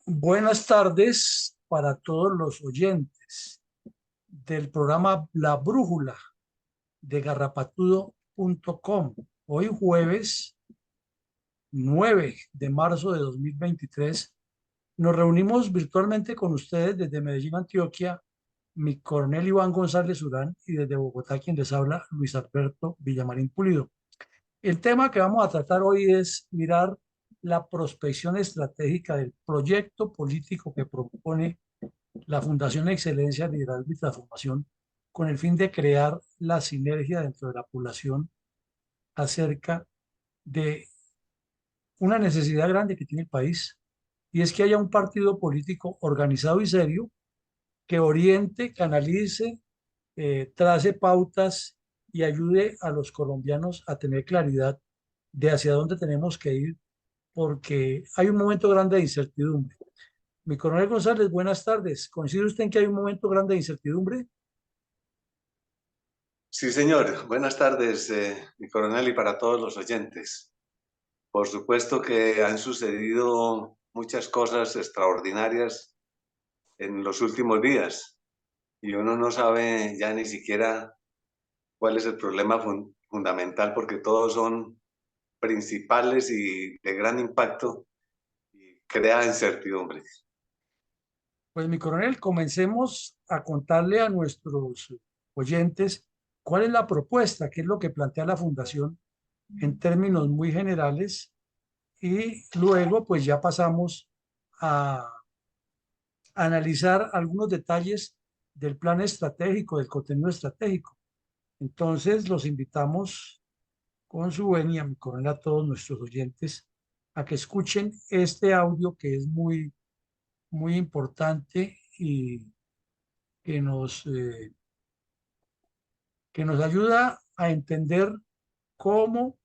Buenas tardes para todos los oyentes del programa La Brújula de garrapatudo.com. Hoy jueves 9 de marzo de 2023 nos reunimos virtualmente con ustedes desde Medellín, Antioquia, mi coronel Iván González Urán, y desde Bogotá quien les habla, Luis Alberto Villamarín Pulido. El tema que vamos a tratar hoy es mirar la prospección estratégica del proyecto político que propone la Fundación Excelencia, Liderazgo y Transformación, con el fin de crear la sinergia dentro de la población acerca de una necesidad grande que tiene el país, y es que haya un partido político organizado y serio que oriente, canalice, trace pautas y ayude a los colombianos a tener claridad de hacia dónde tenemos que ir, porque hay un momento grande de incertidumbre. Mi coronel González, buenas tardes. ¿Coincide usted en que hay un momento grande de incertidumbre? Sí, señor. Buenas tardes, mi coronel, y para todos los oyentes. Por supuesto que han sucedido muchas cosas extraordinarias en los últimos días y uno no sabe ya ni siquiera cuál es el problema fundamental, porque todos son principales y de gran impacto y crea incertidumbre. Pues mi coronel, comencemos a contarle a nuestros oyentes cuál es la propuesta, qué es lo que plantea la Fundación en términos muy generales, y luego pues ya pasamos a analizar algunos detalles del plan estratégico, del contenido estratégico. Entonces los invitamos con su venia, mi coronel, a todos nuestros oyentes a que escuchen este audio que es muy importante y que que nos ayuda a entender cómo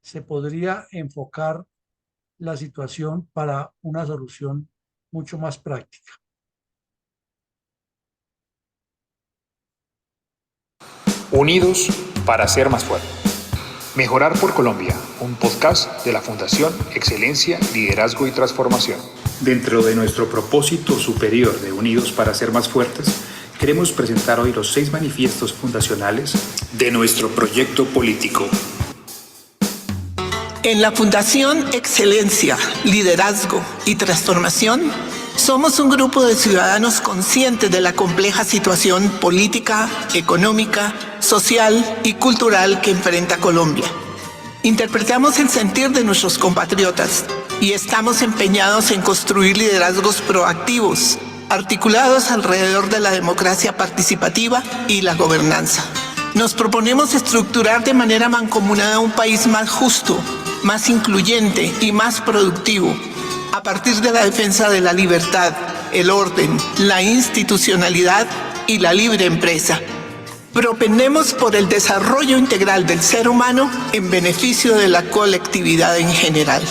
se podría enfocar la situación para una solución mucho más práctica. Unidos para ser más fuertes. Mejorar por Colombia, un podcast de la Fundación Excelencia, Liderazgo y Transformación. Dentro de nuestro propósito superior de Unidos para ser más fuertes, queremos presentar hoy los 6 manifiestos fundacionales de nuestro proyecto político. En la Fundación Excelencia, Liderazgo y Transformación, somos un grupo de ciudadanos conscientes de la compleja situación política, económica, social y cultural que enfrenta Colombia. Interpretamos el sentir de nuestros compatriotas y estamos empeñados en construir liderazgos proactivos, articulados alrededor de la democracia participativa y la gobernanza. Nos proponemos estructurar de manera mancomunada un país más justo, más incluyente y más productivo, a partir de la defensa de la libertad, el orden, la institucionalidad y la libre empresa. Propendemos por el desarrollo integral del ser humano en beneficio de la colectividad en general.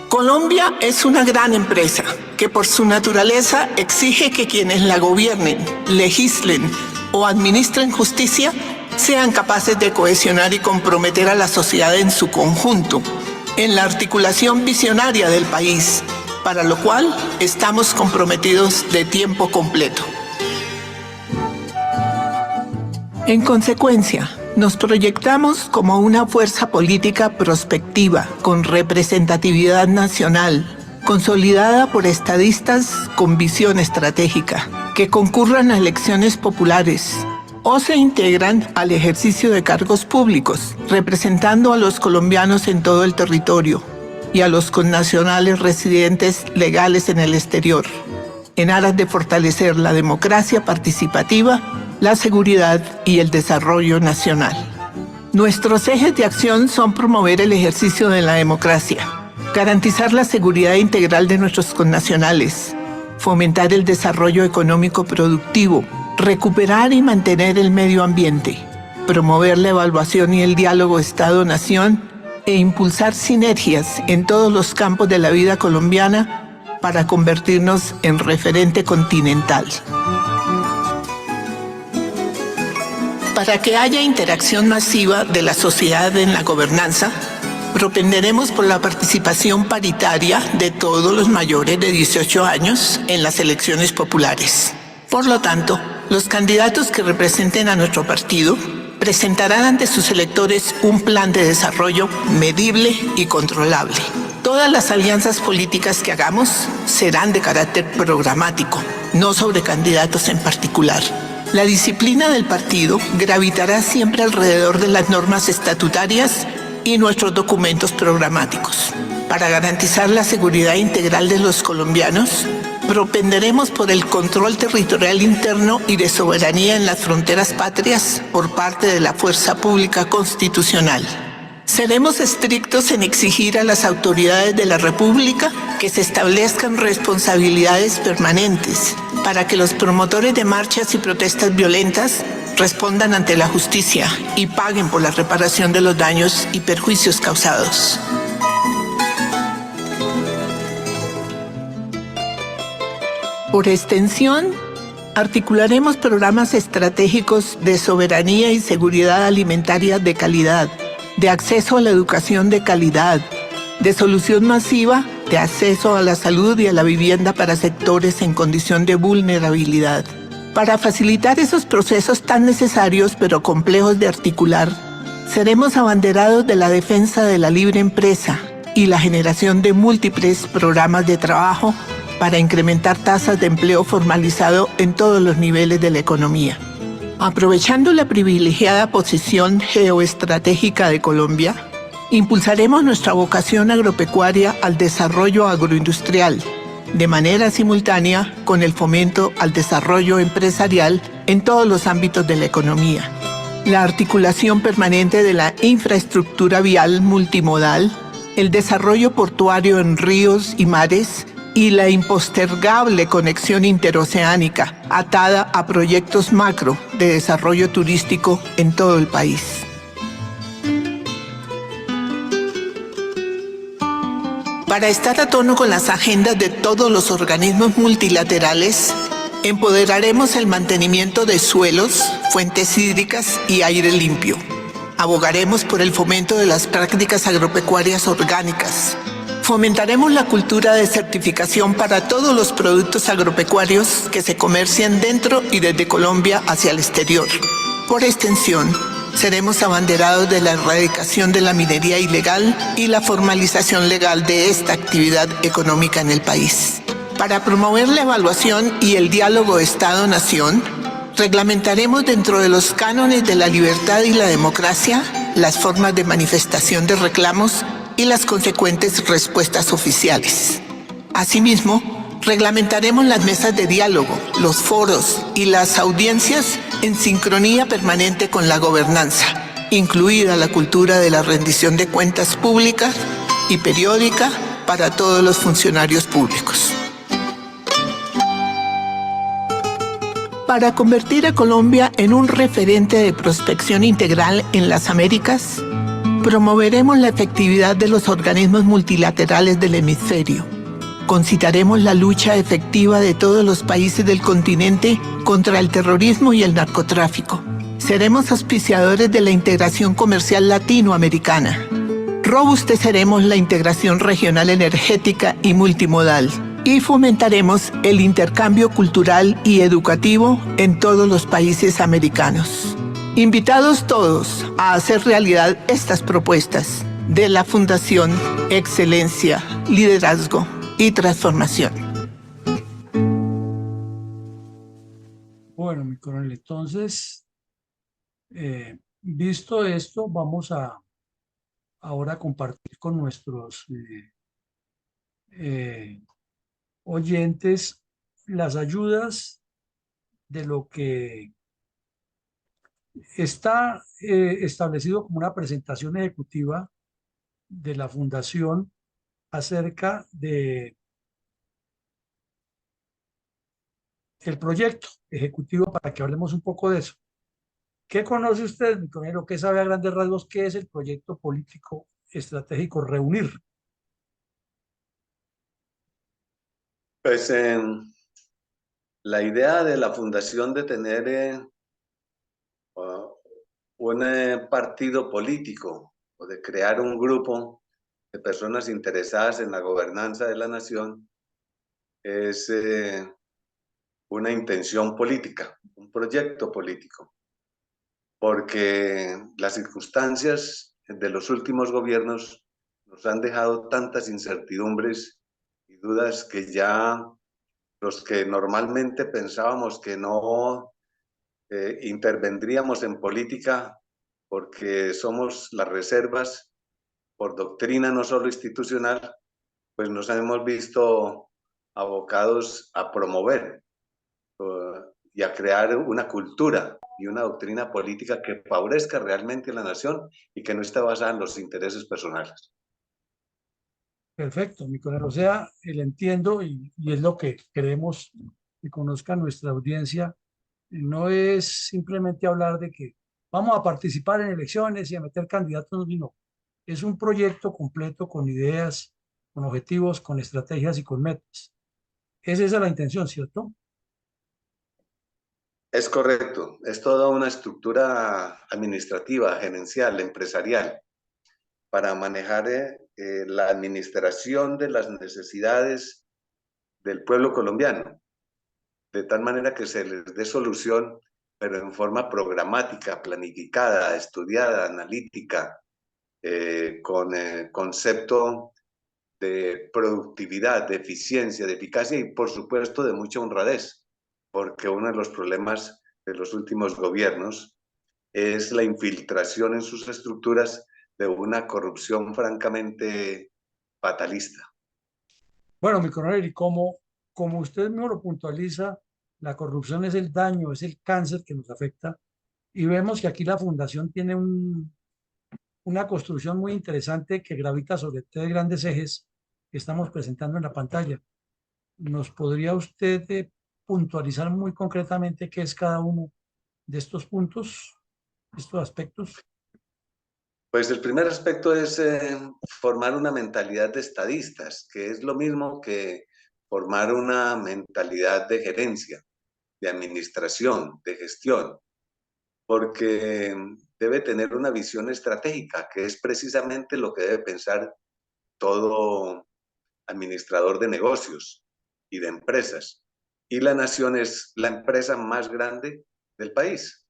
Colombia es una gran empresa que por su naturaleza exige que quienes la gobiernen, legislen o administren justicia sean capaces de cohesionar y comprometer a la sociedad en su conjunto, en la articulación visionaria del país, para lo cual estamos comprometidos de tiempo completo. En consecuencia, nos proyectamos como una fuerza política prospectiva, con representatividad nacional, consolidada por estadistas con visión estratégica, que concurran a elecciones populares o se integran al ejercicio de cargos públicos, representando a los colombianos en todo el territorio y a los connacionales residentes legales en el exterior, en aras de fortalecer la democracia participativa, la seguridad y el desarrollo nacional. Nuestros ejes de acción son promover el ejercicio de la democracia, garantizar la seguridad integral de nuestros connacionales, fomentar el desarrollo económico productivo, recuperar y mantener el medio ambiente, promover la evaluación y el diálogo Estado-Nación e impulsar sinergias en todos los campos de la vida colombiana para convertirnos en referente continental. Para que haya interacción masiva de la sociedad en la gobernanza, Propenderemos por la participación paritaria de todos los mayores de 18 años en las elecciones populares. Por lo tanto, los candidatos que representen a nuestro partido presentarán ante sus electores un plan de desarrollo medible y controlable. Todas las alianzas políticas que hagamos serán de carácter programático, no sobre candidatos en particular. La disciplina del partido gravitará siempre alrededor de las normas estatutarias y nuestros documentos programáticos. Para garantizar la seguridad integral de los colombianos, propenderemos por el control territorial interno y de soberanía en las fronteras patrias por parte de la fuerza pública constitucional. Seremos estrictos en exigir a las autoridades de la República que se establezcan responsabilidades permanentes para que los promotores de marchas y protestas violentas respondan ante la justicia y paguen por la reparación de los daños y perjuicios causados. Por extensión, articularemos programas estratégicos de soberanía y seguridad alimentaria de calidad, de acceso a la educación de calidad, de solución masiva de acceso a la salud y a la vivienda para sectores en condición de vulnerabilidad. Para facilitar esos procesos tan necesarios pero complejos de articular, seremos abanderados de la defensa de la libre empresa y la generación de múltiples programas de trabajo para incrementar tasas de empleo formalizado en todos los niveles de la economía. Aprovechando la privilegiada posición geoestratégica de Colombia, impulsaremos nuestra vocación agropecuaria al desarrollo agroindustrial, de manera simultánea con el fomento al desarrollo empresarial en todos los ámbitos de la economía. La articulación permanente de la infraestructura vial multimodal, el desarrollo portuario en ríos y mares, y la impostergable conexión interoceánica atada a proyectos macro de desarrollo turístico en todo el país. Para estar a tono con las agendas de todos los organismos multilaterales, empoderaremos el mantenimiento de suelos, fuentes hídricas y aire limpio. Abogaremos por el fomento de las prácticas agropecuarias orgánicas. Fomentaremos la cultura de certificación para todos los productos agropecuarios que se comercian dentro y desde Colombia hacia el exterior. Por extensión, seremos abanderados de la erradicación de la minería ilegal y la formalización legal de esta actividad económica en el país. Para promover la evaluación y el diálogo Estado-Nación, reglamentaremos dentro de los cánones de la libertad y la democracia las formas de manifestación de reclamos y las consecuentes respuestas oficiales. Asimismo, reglamentaremos las mesas de diálogo, los foros y las audiencias en sincronía permanente con la gobernanza, incluida la cultura de la rendición de cuentas públicas y periódica para todos los funcionarios públicos. Para convertir a Colombia en un referente de prospección integral en las Américas, promoveremos la efectividad de los organismos multilaterales del hemisferio. Concitaremos la lucha efectiva de todos los países del continente contra el terrorismo y el narcotráfico. Seremos auspiciadores de la integración comercial latinoamericana. Robusteceremos la integración regional energética y multimodal. Y fomentaremos el intercambio cultural y educativo en todos los países americanos. Invitados todos a hacer realidad estas propuestas de la Fundación Excelencia, Liderazgo y Transformación. Bueno, mi coronel, entonces, visto esto, vamos a ahora compartir con nuestros oyentes las ayudas de lo que está establecido como una presentación ejecutiva de la Fundación acerca de el proyecto ejecutivo, para que hablemos un poco de eso. ¿Qué conoce usted, mi coronel? ¿Qué sabe a grandes rasgos qué es el proyecto político estratégico Reunir? Pues la idea de la fundación de tener un partido político o de crear un grupo de personas interesadas en la gobernanza de la nación es una intención política, un proyecto político, porque las circunstancias de los últimos gobiernos nos han dejado tantas incertidumbres y dudas que ya los que normalmente pensábamos que no intervendríamos en política porque somos las reservas por doctrina no solo institucional, pues nos hemos visto abocados a promover y a crear una cultura y una doctrina política que favorezca realmente a la nación y que no esté basada en los intereses personales. Perfecto, mi coronel. O sea, el entiendo y es lo que queremos que conozca nuestra audiencia. No es simplemente hablar de que vamos a participar en elecciones y a meter candidatos, no. Es un proyecto completo con ideas, con objetivos, con estrategias y con metas. Esa es la intención, ¿cierto? Es correcto, es toda una estructura administrativa, gerencial, empresarial, para manejar la administración de las necesidades del pueblo colombiano, de tal manera que se les dé solución, pero en forma programática, planificada, estudiada, analítica, con concepto de productividad, de eficiencia, de eficacia y por supuesto de mucha honradez, porque uno de los problemas de los últimos gobiernos es la infiltración en sus estructuras de una corrupción francamente fatalista. Bueno, mi coronel, y como usted mismo lo puntualiza, la corrupción es el daño, es el cáncer que nos afecta. Y vemos que aquí la fundación tiene una construcción muy interesante que gravita sobre tres grandes ejes que estamos presentando en la pantalla. ¿Nos podría usted puntualizar muy concretamente qué es cada uno de estos puntos, estos aspectos? Pues el primer aspecto es formar una mentalidad de estadistas, que es lo mismo que formar una mentalidad de gerencia, de administración, de gestión, porque debe tener una visión estratégica, que es precisamente lo que debe pensar todo administrador de negocios y de empresas. Y la nación es la empresa más grande del país.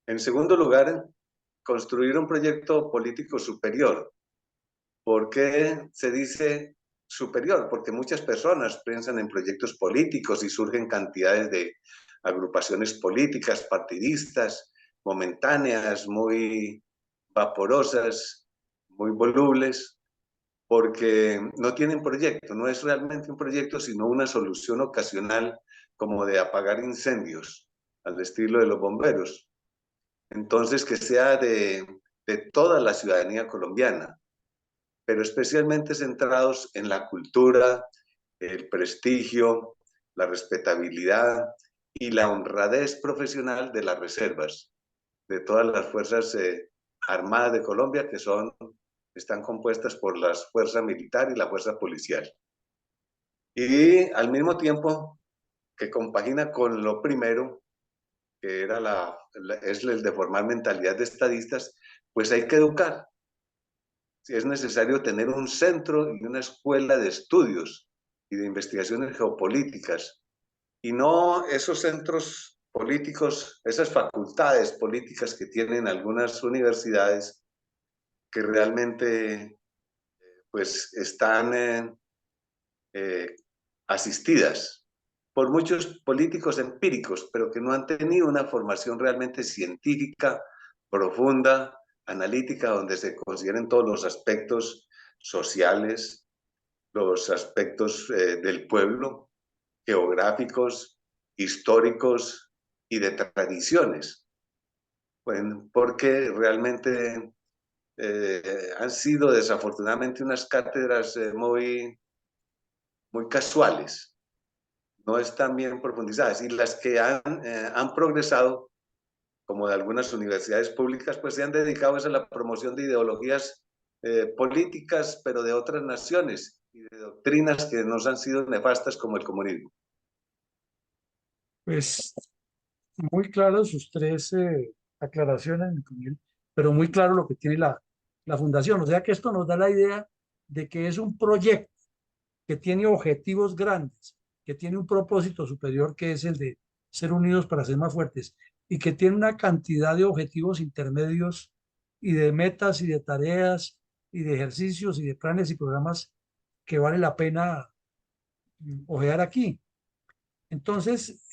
En segundo lugar, construir un proyecto político superior. ¿Por qué se dice superior? Porque muchas personas piensan en proyectos políticos y surgen cantidades de agrupaciones políticas, partidistas, momentáneas, muy vaporosas, muy volubles, porque no tienen proyecto, no es realmente un proyecto, sino una solución ocasional como de apagar incendios, al estilo de los bomberos. Entonces, que sea de toda la ciudadanía colombiana, pero especialmente centrados en la cultura, el prestigio, la respetabilidad y la honradez profesional de las reservas, de todas las fuerzas armadas de Colombia, que están compuestas por la fuerza militar y la fuerza policial. Y al mismo tiempo que compagina con lo primero, que era es el de formar mentalidad de estadistas, pues hay que educar. Es necesario tener un centro y una escuela de estudios y de investigaciones geopolíticas, y no esos centros políticos, esas facultades políticas que tienen algunas universidades que realmente pues están asistidas por muchos políticos empíricos, pero que no han tenido una formación realmente científica, profunda, analítica, donde se consideren todos los aspectos sociales, los aspectos del pueblo, geográficos, históricos y de tradiciones. Bueno, porque realmente han sido desafortunadamente unas cátedras muy casuales, no están bien profundizadas, y las que han progresado, como de algunas universidades públicas, pues se han dedicado a la promoción de ideologías políticas, pero de otras naciones, y de doctrinas que nos han sido nefastas, como el comunismo. Pues muy claro sus tres aclaraciones, mi coronel, pero muy claro lo que tiene la fundación. O sea que esto nos da la idea de que es un proyecto que tiene objetivos grandes, que tiene un propósito superior que es el de ser unidos para ser más fuertes y que tiene una cantidad de objetivos intermedios y de metas y de tareas y de ejercicios y de planes y programas que vale la pena ojear aquí. Entonces,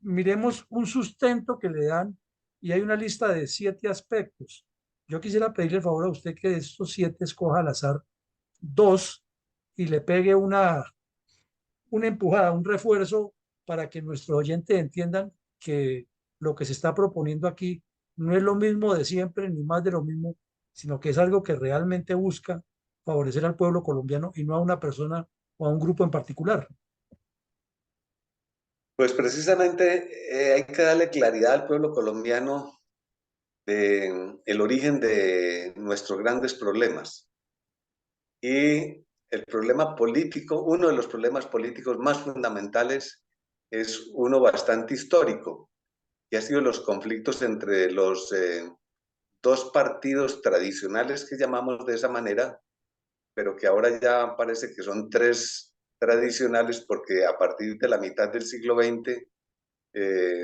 miremos un sustento que le dan y hay una lista de 7 aspectos. Yo quisiera pedirle el favor a usted que de estos 7 escoja al azar 2 y le pegue una empujada, un refuerzo para que nuestros oyentes entiendan que lo que se está proponiendo aquí no es lo mismo de siempre ni más de lo mismo, sino que es algo que realmente busca favorecer al pueblo colombiano y no a una persona o a un grupo en particular. Pues precisamente hay que darle claridad al pueblo colombiano de el origen de nuestros grandes problemas. Y el problema político, uno de los problemas políticos más fundamentales, es uno bastante histórico, que ha sido los conflictos entre los dos partidos tradicionales que llamamos de esa manera, pero que ahora ya parece que son 3 tradicionales porque a partir de la mitad del siglo XX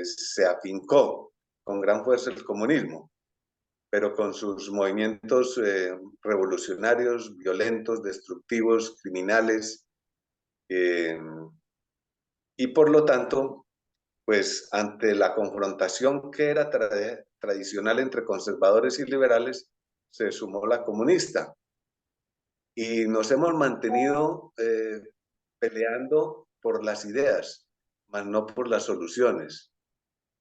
se afincó con gran fuerza el comunismo, pero con sus movimientos revolucionarios, violentos, destructivos, criminales, eh, y por lo tanto, pues ante la confrontación que era tradicional entre conservadores y liberales, se sumó la comunista. Y nos hemos mantenido peleando por las ideas, mas no por las soluciones,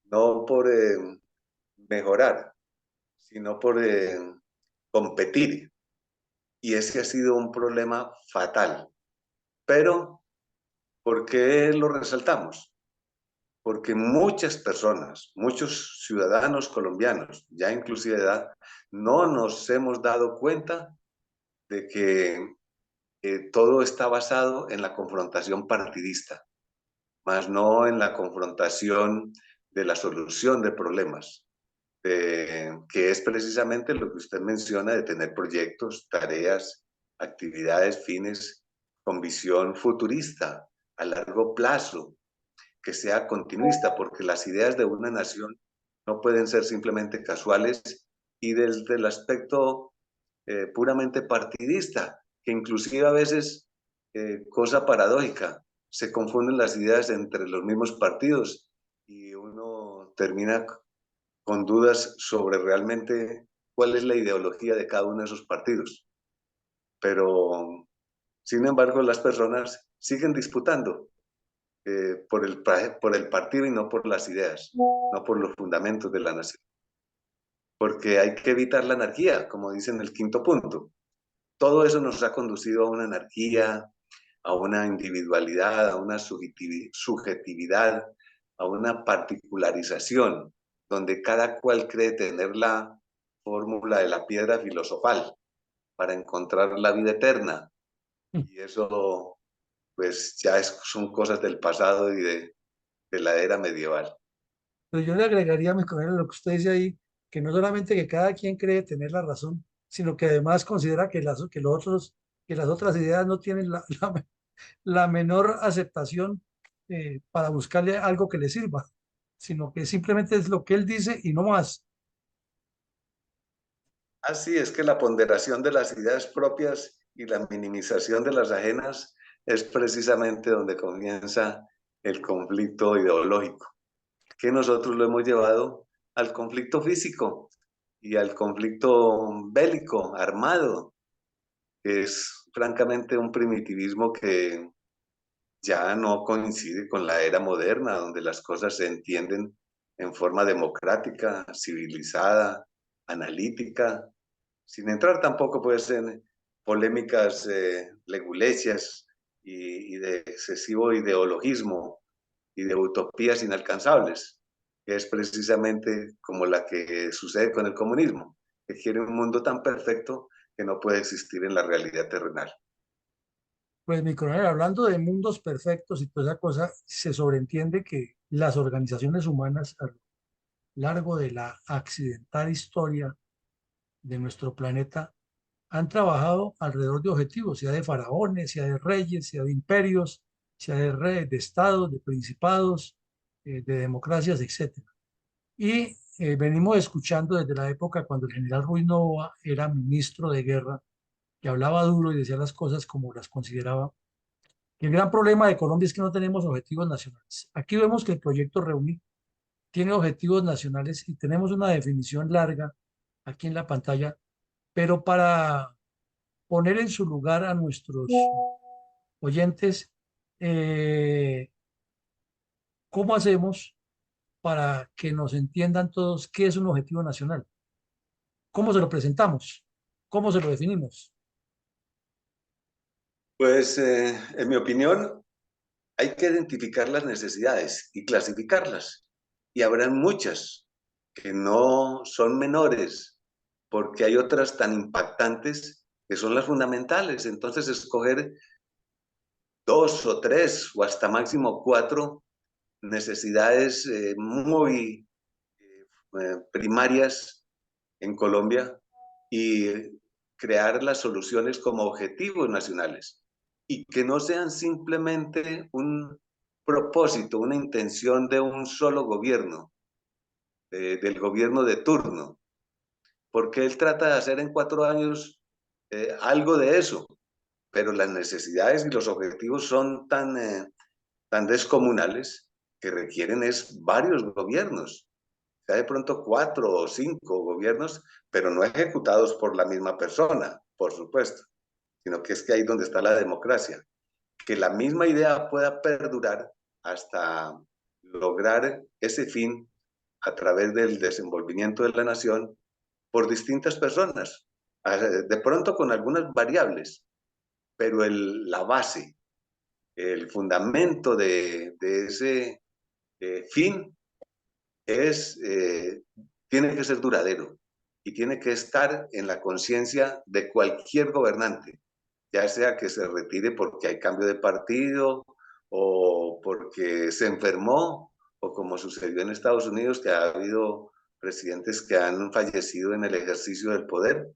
no por mejorar, sino por competir. Y ese ha sido un problema fatal. Pero, ¿por qué lo resaltamos? Porque muchas personas, muchos ciudadanos colombianos, ya inclusive de edad, no nos hemos dado cuenta de que todo está basado en la confrontación partidista, más no en la confrontación de la solución de problemas, que es precisamente lo que usted menciona de tener proyectos, tareas, actividades, fines con visión futurista, a largo plazo, que sea continuista, porque las ideas de una nación no pueden ser simplemente casuales y desde el aspecto puramente partidista, que inclusive a veces, cosa paradójica, se confunden las ideas entre los mismos partidos y uno termina con dudas sobre realmente cuál es la ideología de cada uno de esos partidos. Pero, sin embargo, las personas siguen disputando por el partido y no por las ideas, no por los fundamentos de la nación. Porque hay que evitar la anarquía, como dice en el 5º punto. Todo eso nos ha conducido a una anarquía, a una individualidad, a una subjetividad, a una particularización, donde cada cual cree tener la fórmula de la piedra filosofal para encontrar la vida eterna. Y eso, pues, ya son cosas del pasado y de la era medieval. Pero yo le agregaría, mi coronel, lo que usted dice ahí, que no solamente que cada quien cree tener la razón, sino que además considera que las otras ideas no tienen la menor aceptación para buscarle algo que le sirva, sino que simplemente es lo que él dice y no más. Así es que la ponderación de las ideas propias y la minimización de las ajenas es precisamente donde comienza el conflicto ideológico, que nosotros lo hemos llevado al conflicto físico y al conflicto bélico, armado, que es francamente un primitivismo que ya no coincide con la era moderna, donde las cosas se entienden en forma democrática, civilizada, analítica, sin entrar tampoco pues en polémicas legulecias y de excesivo ideologismo y de utopías inalcanzables, que es precisamente como la que sucede con el comunismo, que quiere un mundo tan perfecto que no puede existir en la realidad terrenal. Pues mi coronel, hablando de mundos perfectos y toda esa cosa, se sobreentiende que las organizaciones humanas a lo largo de la accidental historia de nuestro planeta han trabajado alrededor de objetivos, sea de faraones, sea de reyes, sea de imperios, sea de reyes, de estados, de principados, de democracias, etcétera. Y venimos escuchando desde la época cuando el general Ruiz Novoa era ministro de guerra, que hablaba duro y decía las cosas como las consideraba. El gran problema de Colombia es que no tenemos objetivos nacionales. Aquí vemos que el proyecto Reunir tiene objetivos nacionales y tenemos una definición larga aquí en la pantalla, pero para poner en su lugar a nuestros oyentes, eh, ¿cómo hacemos para que nos entiendan todos qué es un objetivo nacional? ¿Cómo se lo presentamos? ¿Cómo se lo definimos? Pues, en mi opinión, hay que identificar las necesidades y clasificarlas. Y habrán muchas que no son menores, porque hay otras tan impactantes que son las fundamentales. Entonces, escoger 2 o 3 o hasta máximo 4 necesidades muy primarias en Colombia y crear las soluciones como objetivos nacionales y que no sean simplemente un propósito, una intención de un solo gobierno, del gobierno de turno, porque él trata de hacer en 4 años algo de eso, pero las necesidades y los objetivos son tan descomunales que requieren es varios gobiernos, sea de pronto 4 o 5 gobiernos, pero no ejecutados por la misma persona, por supuesto, sino que es que ahí donde está la democracia, que la misma idea pueda perdurar hasta lograr ese fin a través del desenvolvimiento de la nación por distintas personas, de pronto con algunas variables, pero la base, el fundamento de ese fin tiene que ser duradero y tiene que estar en la conciencia de cualquier gobernante, ya sea que se retire porque hay cambio de partido o porque se enfermó, o como sucedió en Estados Unidos, que ha habido presidentes que han fallecido en el ejercicio del poder,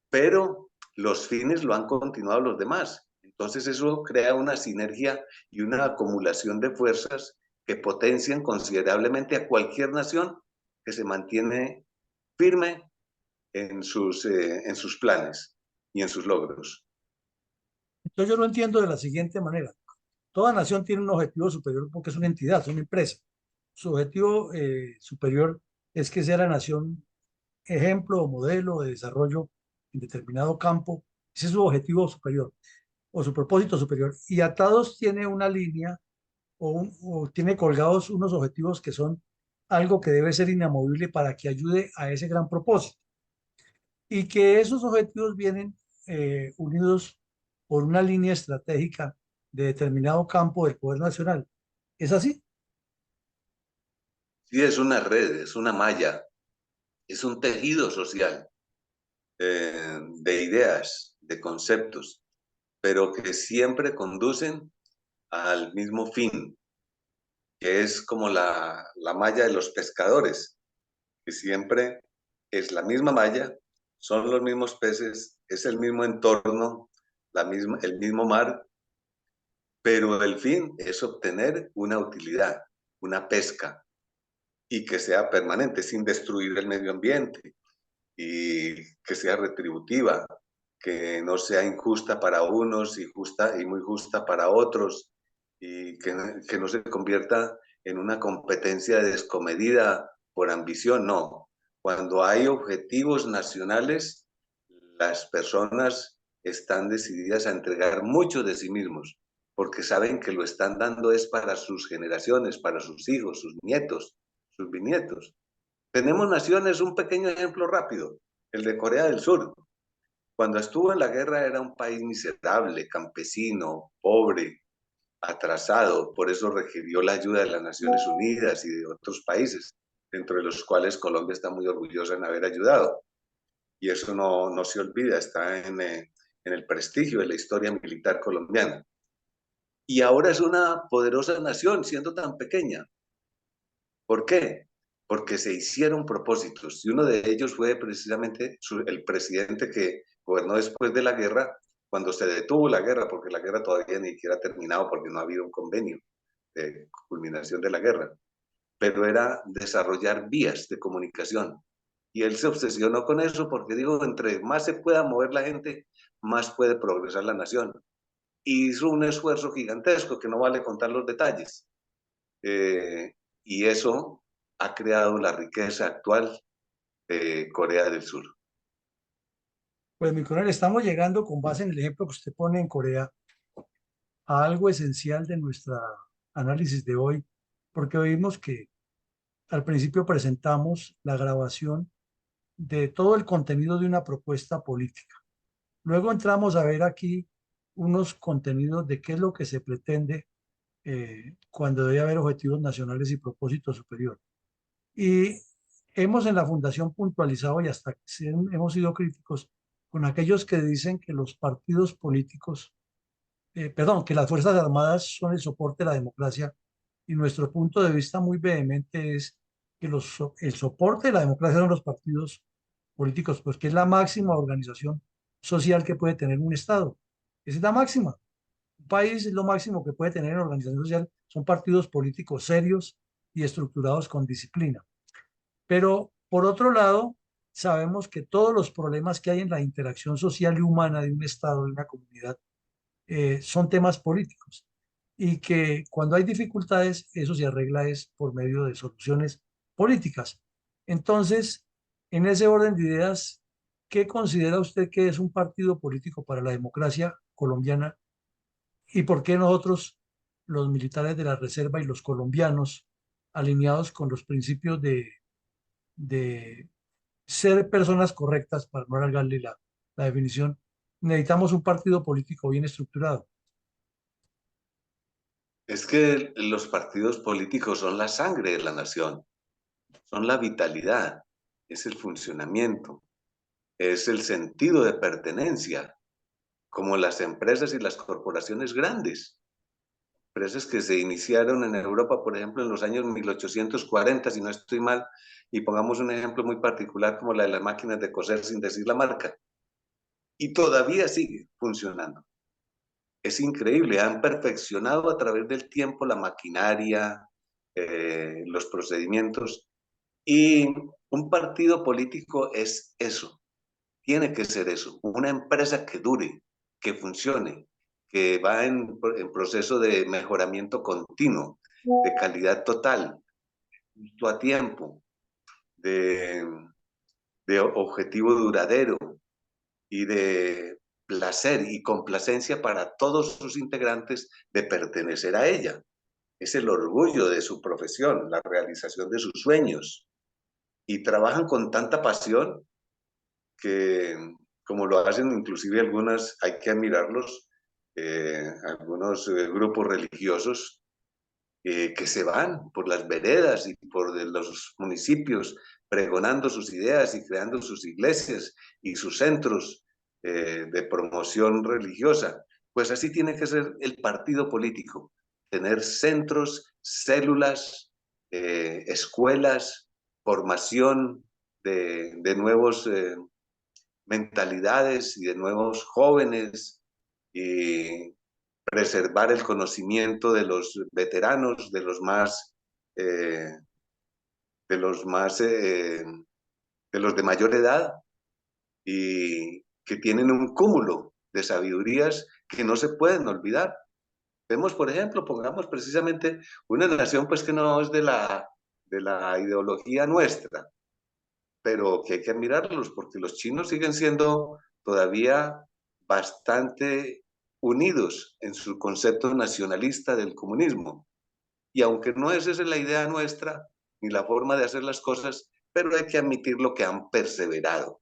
pero los fines lo han continuado los demás. Entonces eso crea una sinergia y una acumulación de fuerzas que potencian considerablemente a cualquier nación que se mantiene firme en sus planes y en sus logros. Entonces yo lo entiendo de la siguiente manera. Toda nación tiene un objetivo superior porque es una entidad, es una empresa. Su objetivo superior es que sea la nación ejemplo o modelo de desarrollo en determinado campo. Ese es su objetivo superior o su propósito superior. Y atados tiene una línea o tiene colgados unos objetivos que son algo que debe ser inamovible para que ayude a ese gran propósito. Y que esos objetivos vienen unidos por una línea estratégica de determinado campo del poder nacional. ¿Es así? Sí, es una red, es una malla, es un tejido social de ideas, de conceptos, pero que siempre conducen al mismo fin, que es como la malla de los pescadores, que siempre es la misma malla, son los mismos peces, es el mismo entorno, el mismo mar, pero el fin es obtener una utilidad, una pesca, y que sea permanente, sin destruir el medio ambiente, y que sea retributiva, que no sea injusta para unos y muy justa para otros, y que no se convierta en una competencia descomedida por ambición, no. Cuando hay objetivos nacionales, las personas están decididas a entregar mucho de sí mismos, porque saben que lo están dando es para sus generaciones, para sus hijos, sus nietos, sus bisnietos. Tenemos naciones, un pequeño ejemplo rápido, el de Corea del Sur. Cuando estuvo en la guerra era un país miserable, campesino, pobre, atrasado, por eso requirió la ayuda de las Naciones Unidas y de otros países, dentro de los cuales Colombia está muy orgullosa en haber ayudado. Y eso no se olvida, está en el prestigio de la historia militar colombiana. Y ahora es una poderosa nación, siendo tan pequeña. ¿Por qué? porque se hicieron propósitos, y uno de ellos fue precisamente el presidente que gobernó después de la guerra, cuando se detuvo la guerra, porque la guerra todavía ni siquiera ha terminado, porque no ha habido un convenio de culminación de la guerra, pero era desarrollar vías de comunicación. Y él se obsesionó con eso porque dijo, entre más se pueda mover la gente, más puede progresar la nación. Y hizo un esfuerzo gigantesco que no vale contar los detalles. Y eso ha creado la riqueza actual de Corea del Sur. Pues mi coronel, estamos llegando con base en el ejemplo que usted pone en Corea a algo esencial de nuestro análisis de hoy, porque vimos que al principio presentamos la grabación de todo el contenido de una propuesta política. Luego entramos a ver aquí unos contenidos de qué es lo que se pretende cuando debe haber objetivos nacionales y propósito superior. Y hemos en la Fundación puntualizado y hasta hemos sido críticos con aquellos que dicen que los partidos políticos, que las Fuerzas Armadas son el soporte de la democracia, y nuestro punto de vista muy vehemente es que el soporte de la democracia son los partidos políticos, pues que es la máxima organización social que puede tener un Estado. Esa es la máxima. Un país es lo máximo que puede tener en organización social, son partidos políticos serios y estructurados con disciplina. Pero por otro lado, sabemos que todos los problemas que hay en la interacción social y humana de un Estado, de una comunidad, son temas políticos y que cuando hay dificultades, eso se arregla es por medio de soluciones políticas. Entonces, en ese orden de ideas, ¿qué considera usted que es un partido político para la democracia colombiana y por qué nosotros, los militares de la Reserva y los colombianos, alineados con los principios de ser personas correctas, para no alargarle la definición, necesitamos un partido político bien estructurado? Es que los partidos políticos son la sangre de la nación, son la vitalidad, es el funcionamiento, es el sentido de pertenencia, como las empresas y las corporaciones grandes. Empresas que se iniciaron en Europa, por ejemplo, en los años 1840, si no estoy mal, y pongamos un ejemplo muy particular como la de las máquinas de coser sin decir la marca, y todavía sigue funcionando. Es increíble, han perfeccionado a través del tiempo la maquinaria, los procedimientos, y un partido político es eso, tiene que ser eso, una empresa que dure, que funcione, que va en proceso de mejoramiento continuo, de calidad total, justo a tiempo, de, de objetivo duradero y de placer y complacencia para todos sus integrantes de pertenecer a ella. Es el orgullo de su profesión, la realización de sus sueños. Y trabajan con tanta pasión que, como lo hacen inclusive algunas, hay que admirarlos, algunos grupos religiosos que se van por las veredas y por los municipios pregonando sus ideas y creando sus iglesias y sus centros de promoción religiosa. Pues así tiene que ser el partido político, tener centros, células, escuelas, formación de nuevos mentalidades y de nuevos jóvenes, y preservar el conocimiento de los veteranos, eh, de los más, de los de mayor edad, y que tienen un cúmulo de sabidurías que no se pueden olvidar. Vemos, por ejemplo, pongamos precisamente una nación pues que no es de la ideología nuestra, pero que hay que admirarlos porque los chinos siguen siendo todavía bastante unidos en su concepto nacionalista del comunismo. Y aunque no es esa la idea nuestra, ni la forma de hacer las cosas, pero hay que admitir lo que han perseverado.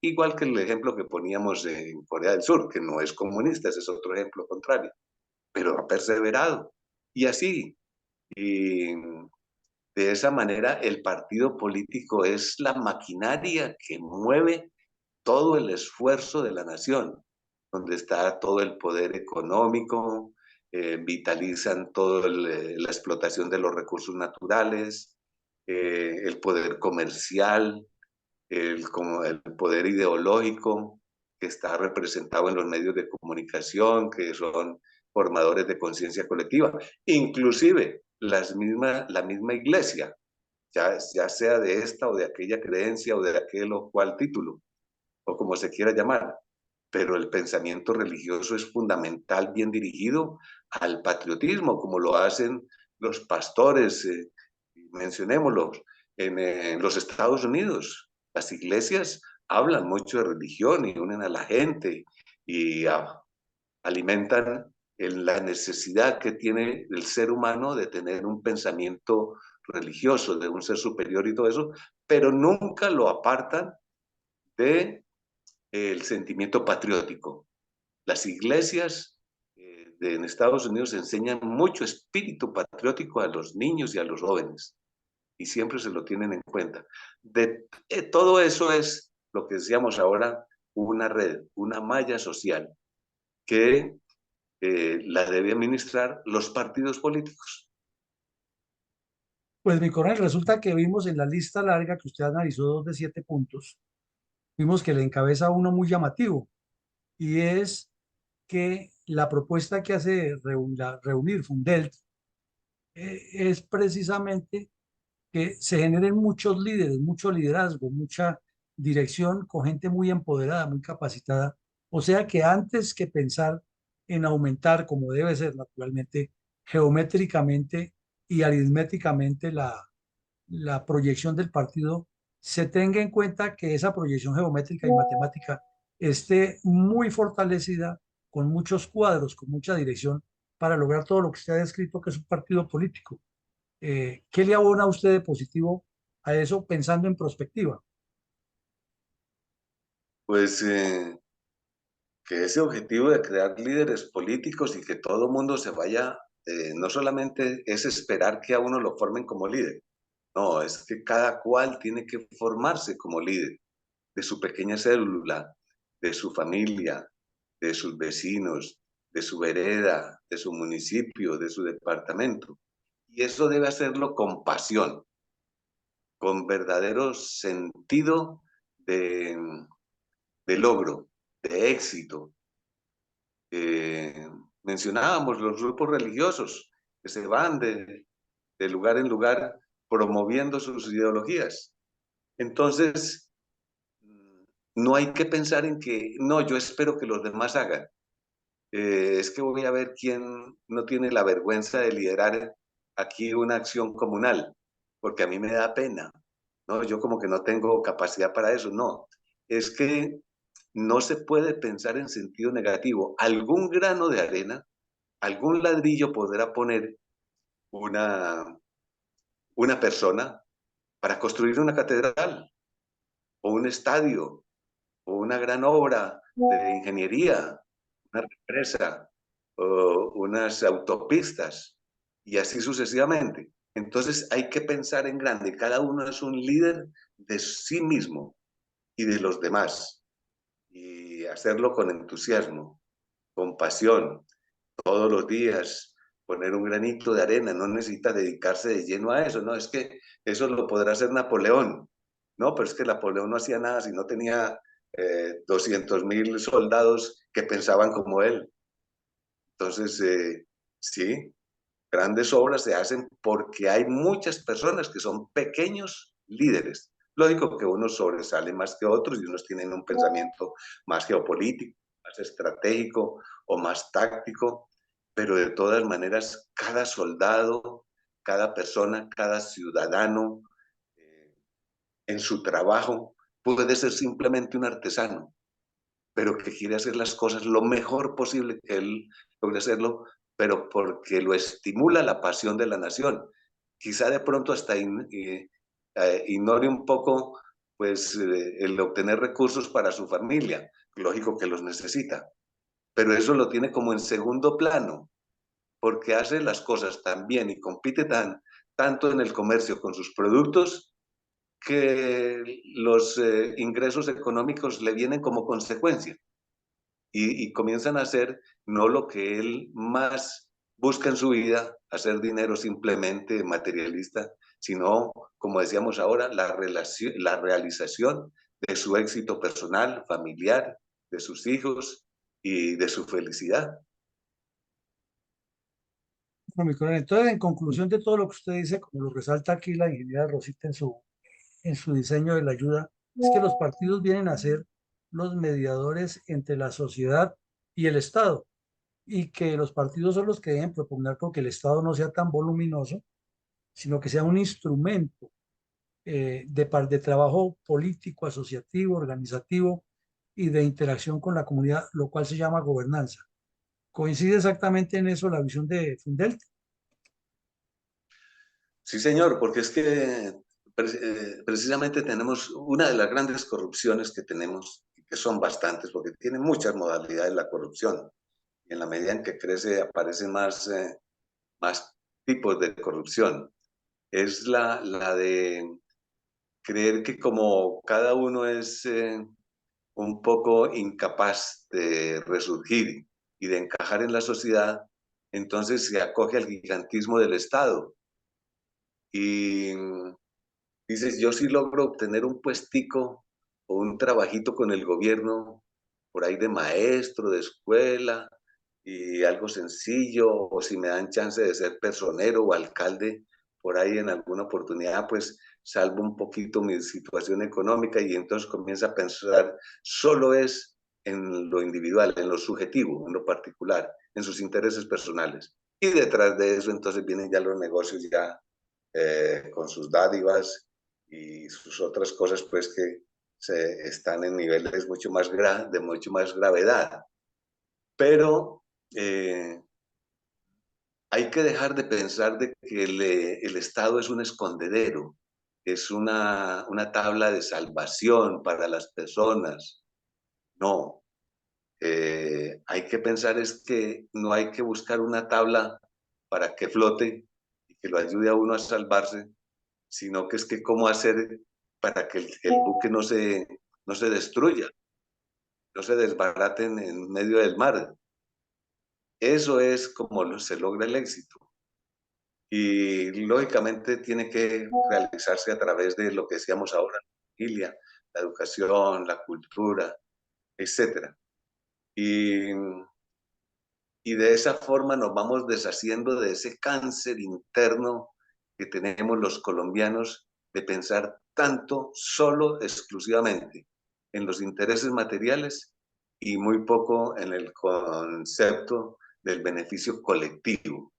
Igual que el ejemplo que poníamos en Corea del Sur, que no es comunista, ese es otro ejemplo contrario, pero ha perseverado. Y así, y de esa manera, el partido político es la maquinaria que mueve todo el esfuerzo de la nación, donde está todo el poder económico, vitalizan toda la explotación de los recursos naturales, el poder comercial, como el poder ideológico que está representado en los medios de comunicación, que son formadores de conciencia colectiva, inclusive la misma iglesia, ya sea de esta o de aquella creencia o de aquel o cual título, o como se quiera llamar. Pero el pensamiento religioso es fundamental, bien dirigido al patriotismo, como lo hacen los pastores, mencionémoslos, en los Estados Unidos. Las iglesias hablan mucho de religión y unen a la gente y alimentan la necesidad que tiene el ser humano de tener un pensamiento religioso, de un ser superior y todo eso, pero nunca lo apartan de el sentimiento patriótico. Las iglesias en Estados Unidos enseñan mucho espíritu patriótico a los niños y a los jóvenes y siempre se lo tienen en cuenta. Todo eso es lo que decíamos ahora, una red, una malla social que la debe administrar los partidos políticos. Pues mi coronel, resulta que vimos en la lista larga que usted analizó 2 de 7 puntos, vimos que le encabeza uno muy llamativo y es que la propuesta que hace reunir Fundelt es precisamente que se generen muchos líderes, mucho liderazgo, mucha dirección con gente muy empoderada, muy capacitada. O sea que antes que pensar en aumentar, como debe ser naturalmente, geométricamente y aritméticamente la proyección del partido, se tenga en cuenta que esa proyección geométrica y matemática esté muy fortalecida, con muchos cuadros, con mucha dirección, para lograr todo lo que usted ha descrito que es un partido político. ¿Qué le abona a usted de positivo a eso pensando en prospectiva? Pues que ese objetivo de crear líderes políticos y que todo el mundo se vaya, no solamente es esperar que a uno lo formen como líder, no, es que cada cual tiene que formarse como líder de su pequeña célula, de su familia, de sus vecinos, de su vereda, de su municipio, de su departamento. Y eso debe hacerlo con pasión, con verdadero sentido de, de logro, de éxito. Mencionábamos los grupos religiosos que se van de lugar en lugar promoviendo sus ideologías. Entonces, no hay que pensar en que, no, yo espero que los demás hagan. Es que voy a ver quién no tiene la vergüenza de liderar aquí una acción comunal, porque a mí me da pena, ¿no? Yo como que no tengo capacidad para eso, no. Es que no se puede pensar en sentido negativo. Algún grano de arena, algún ladrillo podrá poner una persona para construir una catedral o un estadio o una gran obra de ingeniería, una represa o unas autopistas y así sucesivamente. Entonces hay que pensar en grande. Cada uno es un líder de sí mismo y de los demás y hacerlo con entusiasmo, con pasión, todos los días, poner un granito de arena, no necesita dedicarse de lleno a eso, no, es que eso lo podrá hacer Napoleón, no, pero es que Napoleón no hacía nada si no tenía 200.000 soldados que pensaban como él. Entonces, sí, grandes obras se hacen porque hay muchas personas que son pequeños líderes. Lógico que unos sobresalen más que otros y unos tienen un pensamiento más geopolítico, más estratégico o más táctico, pero de todas maneras, cada soldado, cada persona, cada ciudadano en su trabajo puede ser simplemente un artesano, pero que quiere hacer las cosas lo mejor posible que él logre hacerlo, pero porque lo estimula la pasión de la nación. Quizá de pronto hasta ignore un poco pues, el obtener recursos para su familia. Lógico que los necesita, pero eso lo tiene como en segundo plano, porque hace las cosas tan bien y compite tanto en el comercio con sus productos que los ingresos económicos le vienen como consecuencia y comienzan a hacer no lo que él más busca en su vida, hacer dinero simplemente materialista, sino, como decíamos ahora, la realización de su éxito personal, familiar, de sus hijos y de su felicidad. Bueno, mi coronel, entonces, en conclusión de todo lo que usted dice, como lo resalta aquí la ingeniera Rosita en su diseño de la ayuda, es que los partidos vienen a ser los mediadores entre la sociedad y el Estado, y que los partidos son los que deben propugnar porque el Estado no sea tan voluminoso, sino que sea un instrumento de trabajo político, asociativo, organizativo y de interacción con la comunidad, lo cual se llama gobernanza. ¿Coincide exactamente en eso la visión de Fundel? Sí, señor, porque es que precisamente tenemos una de las grandes corrupciones que tenemos, y que son bastantes, porque tiene muchas modalidades la corrupción. Y en la medida en que crece, aparecen más tipos de corrupción. Es la de creer que como cada uno es un poco incapaz de resurgir y de encajar en la sociedad, entonces se acoge al gigantismo del Estado. Y dices, yo sí logro obtener un puestico o un trabajito con el gobierno, por ahí de maestro, de escuela, y algo sencillo, o si me dan chance de ser personero o alcalde, por ahí en alguna oportunidad, pues salvo un poquito mi situación económica y entonces comienza a pensar, solo es en lo individual, en lo subjetivo, en lo particular, en sus intereses personales. Y detrás de eso entonces vienen ya los negocios ya con sus dádivas y sus otras cosas, pues que están en niveles de mucho más gravedad. Pero hay que dejar de pensar de que el Estado es un escondedero, es una tabla de salvación para las personas. No, hay que pensar es que no hay que buscar una tabla para que flote y que lo ayude a uno a salvarse, sino que es que cómo hacer para que el buque no se destruya, no se desbarate en medio del mar. Eso es como se logra el éxito. Y lógicamente tiene que realizarse a través de lo que decíamos ahora, la familia, la educación, la cultura, etc. Y, y de esa forma nos vamos deshaciendo de ese cáncer interno que tenemos los colombianos de pensar tanto, solo, exclusivamente en los intereses materiales y muy poco en el concepto del beneficio colectivo,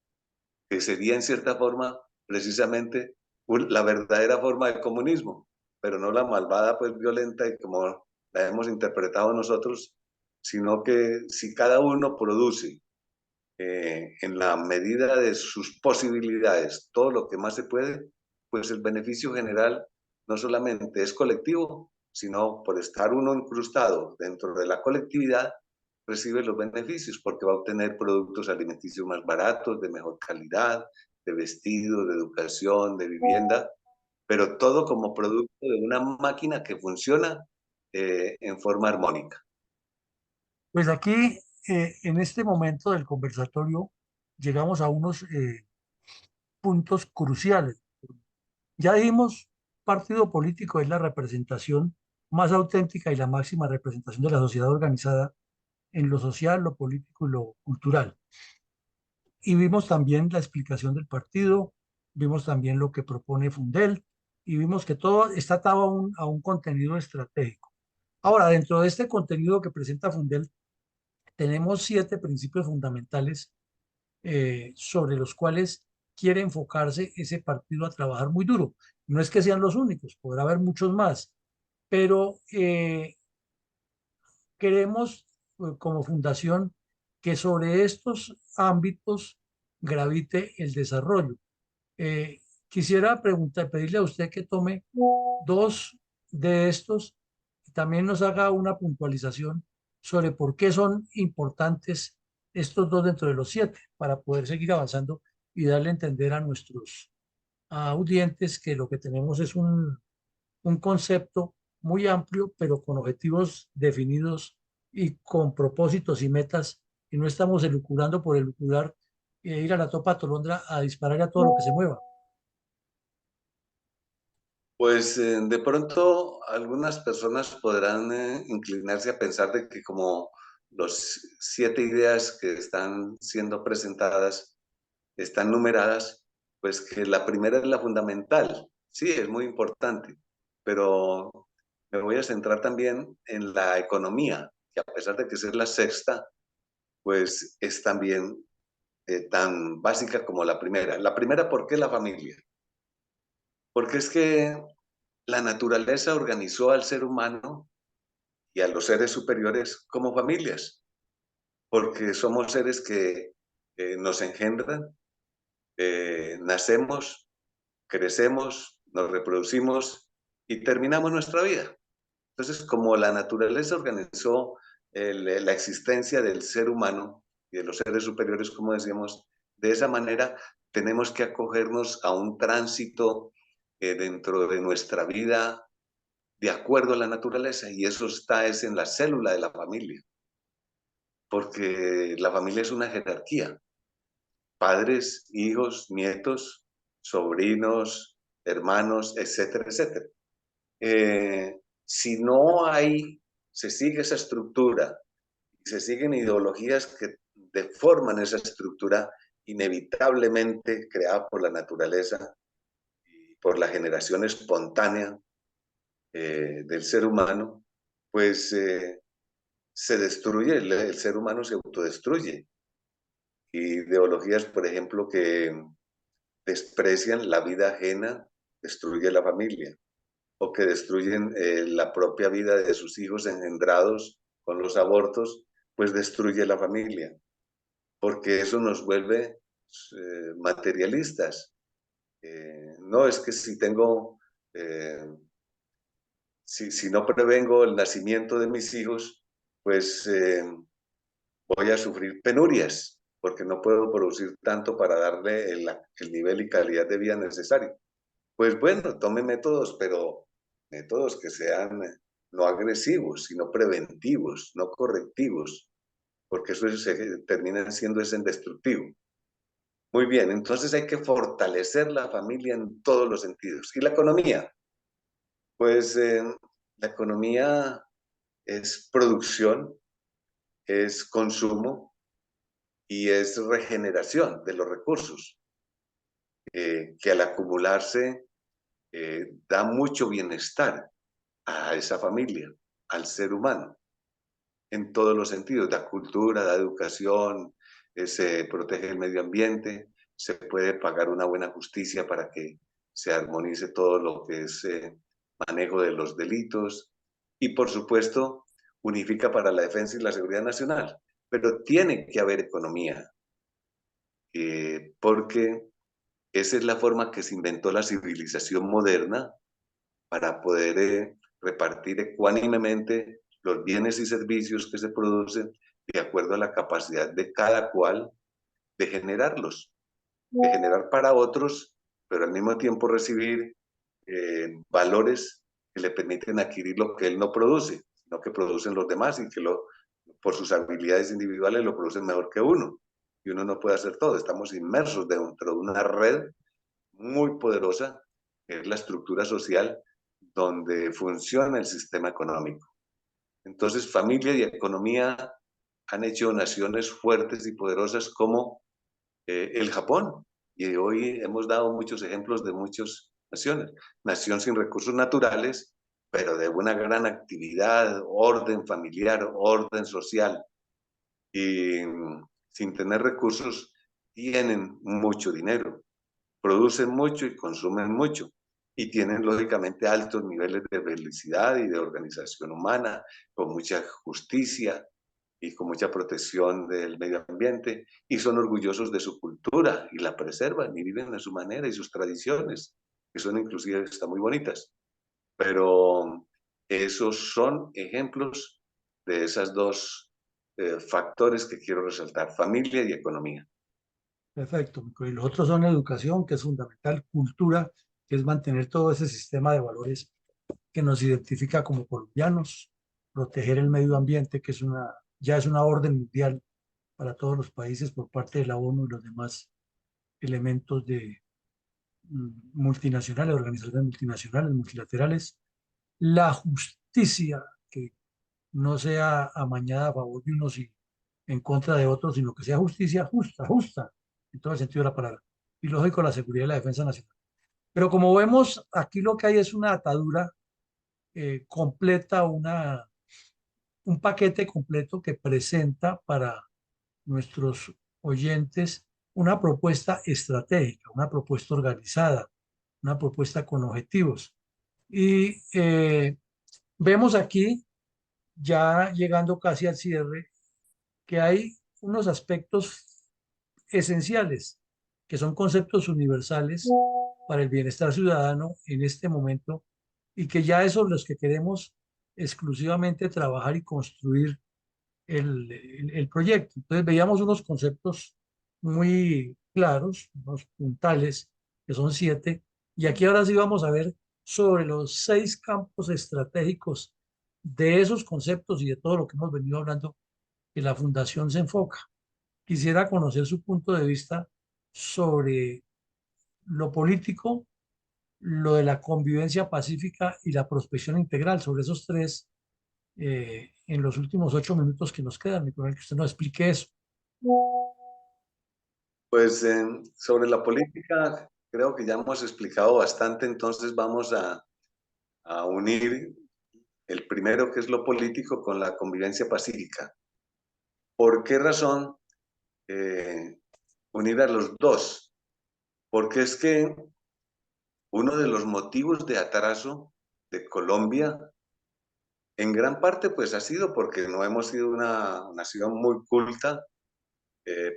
que sería en cierta forma precisamente la verdadera forma del comunismo, pero no la malvada, pues violenta y como la hemos interpretado nosotros, sino que si cada uno produce en la medida de sus posibilidades todo lo que más se puede, pues el beneficio general no solamente es colectivo, sino por estar uno incrustado dentro de la colectividad, recibe los beneficios porque va a obtener productos alimenticios más baratos, de mejor calidad, de vestido, de educación, de vivienda, pero todo como producto de una máquina que funciona en forma armónica. Pues aquí, en este momento del conversatorio, llegamos a unos puntos cruciales. Ya dijimos, partido político es la representación más auténtica y la máxima representación de la sociedad organizada en lo social, lo político y lo cultural. Y vimos también la explicación del partido, vimos también lo que propone Fundel y vimos que todo está atado a un contenido estratégico. Ahora, dentro de este contenido que presenta Fundel, tenemos 7 principios fundamentales sobre los cuales quiere enfocarse ese partido a trabajar muy duro. No es que sean los únicos, podrá haber muchos más, pero queremos como fundación que sobre estos ámbitos gravite el desarrollo. Quisiera pedirle a usted que tome 2 de estos y también nos haga una puntualización sobre por qué son importantes estos 2 dentro de los 7 para poder seguir avanzando y darle a entender a nuestros audientes que lo que tenemos es un concepto muy amplio, pero con objetivos definidos y con propósitos y metas, y no estamos elucubrando por elucubrar e ir a la topa tolondra a disparar a todo lo que se mueva. Pues de pronto algunas personas podrán inclinarse a pensar de que como los 7 ideas que están siendo presentadas están numeradas, pues que la primera es la fundamental. Sí, es muy importante, pero me voy a centrar también en la economía, que a pesar de que es la sexta, pues es también tan básica como la primera. La primera, ¿por qué la familia? Porque es que la naturaleza organizó al ser humano y a los seres superiores como familias, porque somos seres que nos engendran, nacemos, crecemos, nos reproducimos y terminamos nuestra vida. Entonces, como la naturaleza organizó la existencia del ser humano y de los seres superiores, como decíamos, de esa manera tenemos que acogernos a un tránsito dentro de nuestra vida de acuerdo a la naturaleza, y eso es en la célula de la familia, porque la familia es una jerarquía: padres, hijos, nietos, sobrinos, hermanos, etcétera, etcétera. Si no se sigue esa estructura, se siguen ideologías que deforman esa estructura inevitablemente creada por la naturaleza y por la generación espontánea del ser humano, pues se destruye, el ser humano se autodestruye. Ideologías, por ejemplo, que desprecian la vida ajena, destruye la familia, o que destruyen la propia vida de sus hijos engendrados con los abortos, pues destruye la familia, porque eso nos vuelve materialistas. No es que eh, si no prevengo el nacimiento de mis hijos, pues voy a sufrir penurias, porque no puedo producir tanto para darle el nivel y calidad de vida necesario. Pues bueno, tome métodos, pero métodos que sean no agresivos, sino preventivos, no correctivos, porque eso termina siendo destructivo. Muy bien, entonces hay que fortalecer la familia en todos los sentidos. ¿Y la economía? Pues la economía es producción, es consumo y es regeneración de los recursos, que al acumularse da mucho bienestar a esa familia, al ser humano, en todos los sentidos: da cultura, da educación, se protege el medio ambiente, se puede pagar una buena justicia para que se armonice todo lo que es manejo de los delitos y, por supuesto, unifica para la defensa y la seguridad nacional. Pero tiene que haber economía, porque esa es la forma que se inventó la civilización moderna para poder repartir ecuánimemente los bienes y servicios que se producen de acuerdo a la capacidad de cada cual de generarlos, de generar para otros, pero al mismo tiempo recibir valores que le permiten adquirir lo que él no produce, sino que producen los demás y que por sus habilidades individuales lo producen mejor que uno. Y uno no puede hacer todo. Estamos inmersos dentro de una red muy poderosa, que es la estructura social donde funciona el sistema económico. Entonces, familia y economía han hecho naciones fuertes y poderosas como el Japón. Y hoy hemos dado muchos ejemplos de muchas naciones. Nación sin recursos naturales, pero de una gran actividad, orden familiar, orden social. Y sin tener recursos, tienen mucho dinero, producen mucho y consumen mucho. Y tienen lógicamente altos niveles de felicidad y de organización humana, con mucha justicia y con mucha protección del medio ambiente, y son orgullosos de su cultura y la preservan y viven a su manera y sus tradiciones, que son inclusive están muy bonitas. Pero esos son ejemplos de esas dos factores que quiero resaltar: familia y economía. Perfecto. Y los otros son educación, que es fundamental, cultura, que es mantener todo ese sistema de valores que nos identifica como colombianos, proteger el medio ambiente, que ya es una orden mundial para todos los países por parte de la ONU y los demás elementos multinacionales, organizaciones multinacionales, multilaterales, la justicia que no sea amañada a favor de unos y en contra de otros, sino que sea justicia justa, justa, en todo el sentido de la palabra. Y lógico, la seguridad y la defensa nacional. Pero como vemos, aquí lo que hay es una atadura completa, un paquete completo que presenta para nuestros oyentes una propuesta estratégica, una propuesta organizada, una propuesta con objetivos. Y vemos aquí, ya llegando casi al cierre, que hay unos aspectos esenciales, que son conceptos universales para el bienestar ciudadano en este momento y que ya es sobre los que queremos exclusivamente trabajar y construir el proyecto. Entonces veíamos unos conceptos muy claros, unos puntales, que son 7, y aquí ahora sí vamos a ver sobre los 6 campos estratégicos de esos conceptos y de todo lo que hemos venido hablando que la Fundación se enfoca. Quisiera conocer su punto de vista sobre lo político, lo de la convivencia pacífica y la prospección integral, sobre esos 3 en los últimos 8 minutos que nos quedan, mi coronel, que usted nos explique eso. Pues sobre la política creo que ya hemos explicado bastante, entonces vamos a unir el primero, que es lo político, con la convivencia pacífica. ¿Por qué razón unir a los dos? Porque es que uno de los motivos de atraso de Colombia, en gran parte, pues ha sido porque no hemos sido una nación muy culta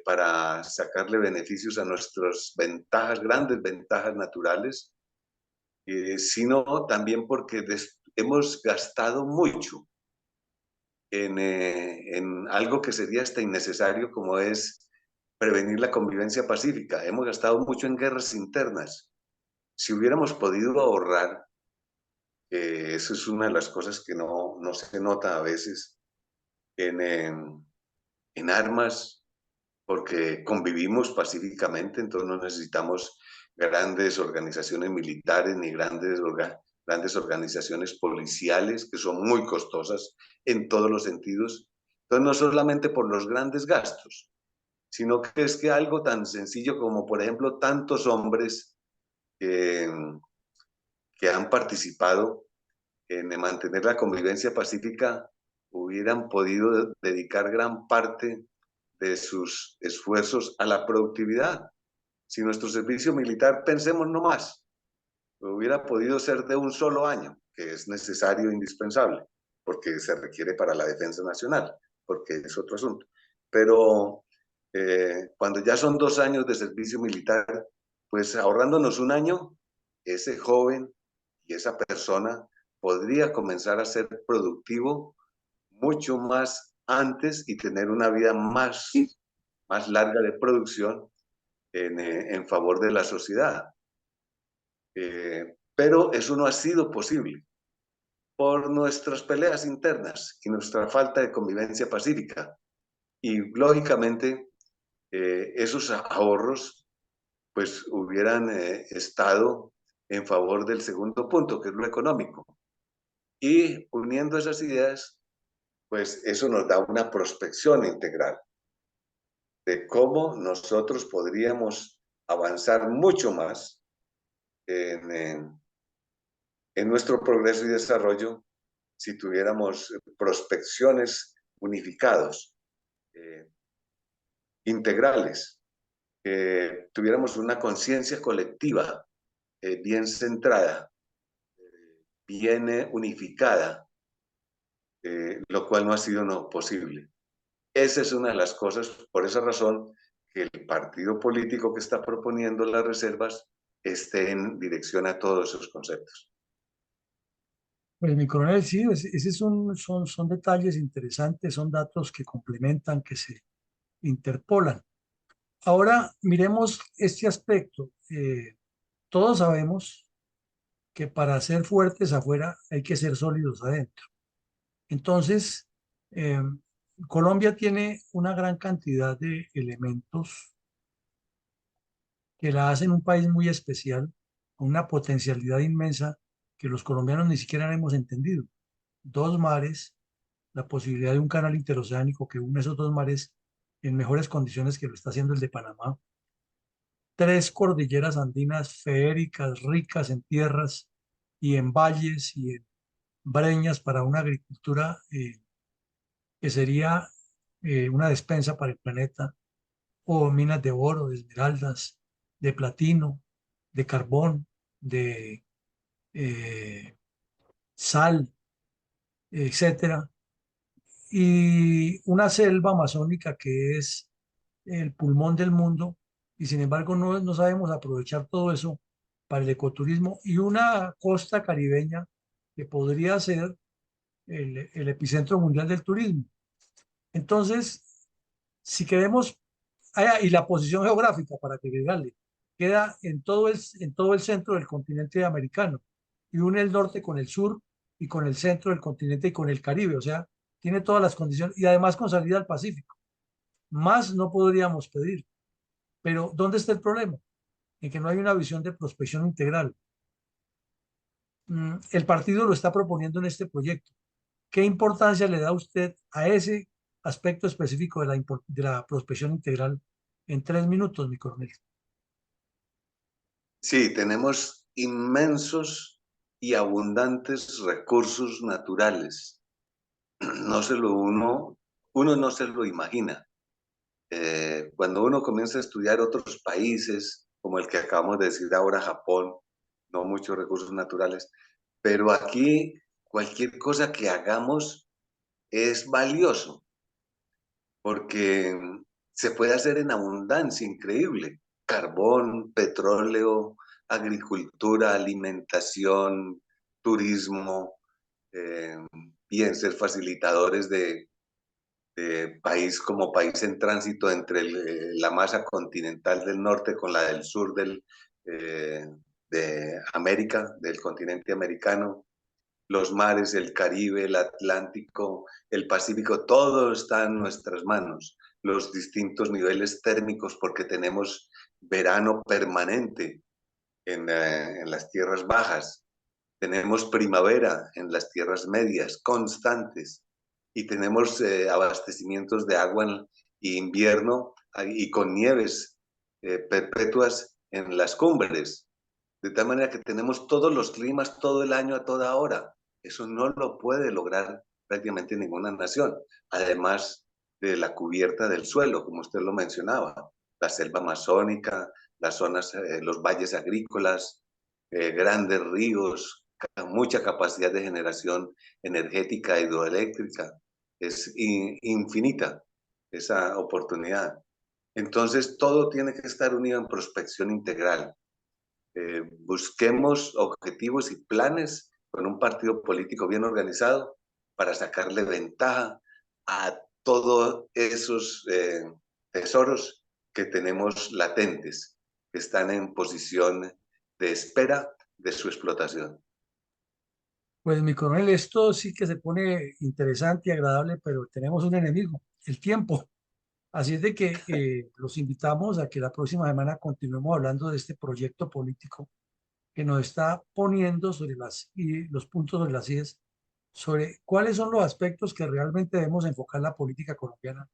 para sacarle beneficios a nuestras ventajas, grandes ventajas naturales, sino también porque hemos gastado mucho en algo que sería hasta innecesario, como es prevenir la convivencia pacífica. Hemos gastado mucho en guerras internas. Si hubiéramos podido ahorrar, eso es una de las cosas que no se nota a veces, en armas, porque convivimos pacíficamente, entonces no necesitamos grandes organizaciones militares ni grandes organizaciones policiales que son muy costosas en todos los sentidos. Entonces no solamente por los grandes gastos, sino que es que algo tan sencillo como, por ejemplo, tantos hombres que han participado en mantener la convivencia pacífica hubieran podido dedicar gran parte de sus esfuerzos a la productividad. Si nuestro servicio militar, pensemos nomás, hubiera podido ser de un solo año, que es necesario e indispensable, porque se requiere para la defensa nacional, porque es otro asunto. Pero cuando ya son 2 años de servicio militar, pues ahorrándonos un año, ese joven y esa persona podría comenzar a ser productivo mucho más antes y tener una vida más larga de producción en favor de la sociedad. Pero eso no ha sido posible por nuestras peleas internas y nuestra falta de convivencia pacífica. Y lógicamente esos ahorros pues hubieran estado en favor del segundo punto, que es lo económico. Y uniendo esas ideas, pues eso nos da una prospección integral de cómo nosotros podríamos avanzar mucho más en nuestro progreso y desarrollo si tuviéramos prospecciones unificados, integrales, tuviéramos una conciencia colectiva bien centrada, bien unificada, lo cual no ha sido posible. Esa es una de las cosas, por esa razón, que el partido político que está proponiendo las reservas esté en dirección a todos esos conceptos. Pues mi coronel, sí, esos son detalles interesantes, son datos que complementan, que se interpolan. Ahora miremos este aspecto. Todos sabemos que para ser fuertes afuera hay que ser sólidos adentro. Entonces, eh, Colombia tiene una gran cantidad de elementos que la hacen un país muy especial una potencialidad inmensa que los colombianos ni siquiera hemos entendido. 2 mares, la posibilidad de un canal interoceánico que une esos 2 mares en mejores condiciones que lo está haciendo el de Panamá. 3 cordilleras andinas feéricas, ricas en tierras y en valles y en breñas para una agricultura que sería una despensa para el planeta, o minas de oro, de esmeraldas, de platino, de carbón, de sal, etcétera, y una selva amazónica que es el pulmón del mundo, y sin embargo no sabemos aprovechar todo eso para el ecoturismo, y una costa caribeña que podría ser el epicentro mundial del turismo. Entonces, si queremos, y la posición geográfica, para que agregarle, queda en todo el centro del continente americano y une el norte con el sur y con el centro del continente y con el Caribe, o sea, tiene todas las condiciones y además con salida al Pacífico. Más no podríamos pedir. Pero ¿dónde está el problema? En que no hay una visión de prospección integral. El partido lo está proponiendo en este proyecto. ¿Qué importancia le da usted a ese aspecto específico de la prospección integral en 3 minutos, mi coronel? Sí, tenemos inmensos y abundantes recursos naturales. Uno no se lo imagina. Cuando uno comienza a estudiar otros países, como el que acabamos de decir ahora, Japón, no muchos recursos naturales, pero aquí cualquier cosa que hagamos es valioso, porque se puede hacer en abundancia increíble. Carbón, petróleo, agricultura, alimentación, turismo, bien ser facilitadores de país como país en tránsito entre la masa continental del norte con la del sur de América, del continente americano, los mares, el Caribe, el Atlántico, el Pacífico, todo está en nuestras manos. Los distintos niveles térmicos, porque tenemos verano permanente en las tierras bajas, tenemos primavera en las tierras medias, constantes, y tenemos abastecimientos de agua y invierno y con nieves perpetuas en las cumbres. De tal manera que tenemos todos los climas todo el año a toda hora. Eso no lo puede lograr prácticamente ninguna nación. Además de la cubierta del suelo, como usted lo mencionaba, la selva amazónica, las zonas, los valles agrícolas, grandes ríos, mucha capacidad de generación energética hidroeléctrica. Es infinita esa oportunidad. Entonces, todo tiene que estar unido en prospección integral. Busquemos objetivos y planes con un partido político bien organizado para sacarle ventaja a todos esos tesoros que tenemos latentes, que están en posición de espera de su explotación. Pues mi coronel, esto sí que se pone interesante y agradable, pero tenemos un enemigo, el tiempo. Así es de que los invitamos a que la próxima semana continuemos hablando de este proyecto político que nos está poniendo sobre los puntos sobre las IES, sobre cuáles son los aspectos que realmente debemos enfocar la política colombiana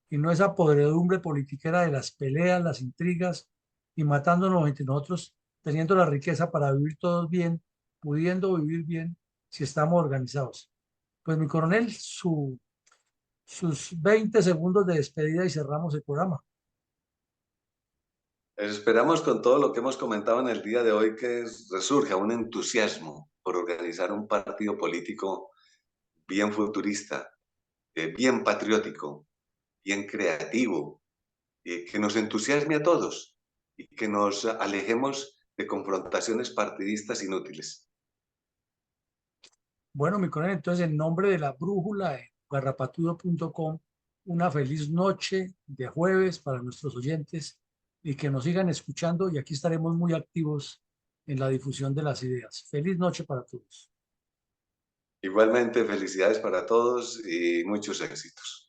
y no esa podredumbre politiquera de las peleas, las intrigas y matándonos entre nosotros, teniendo la riqueza para vivir todos bien, pudiendo vivir bien si estamos organizados. Pues mi coronel, sus 20 segundos de despedida y cerramos el programa. Esperamos con todo lo que hemos comentado en el día de hoy que resurja un entusiasmo por organizar un partido político bien futurista, bien patriótico, bien creativo, que nos entusiasme a todos y que nos alejemos de confrontaciones partidistas inútiles. Bueno, mi coronel, entonces en nombre de la brújula en garrapatudo.com, una feliz noche de jueves para nuestros oyentes y que nos sigan escuchando y aquí estaremos muy activos en la difusión de las ideas. Feliz noche para todos. Igualmente, felicidades para todos y muchos éxitos.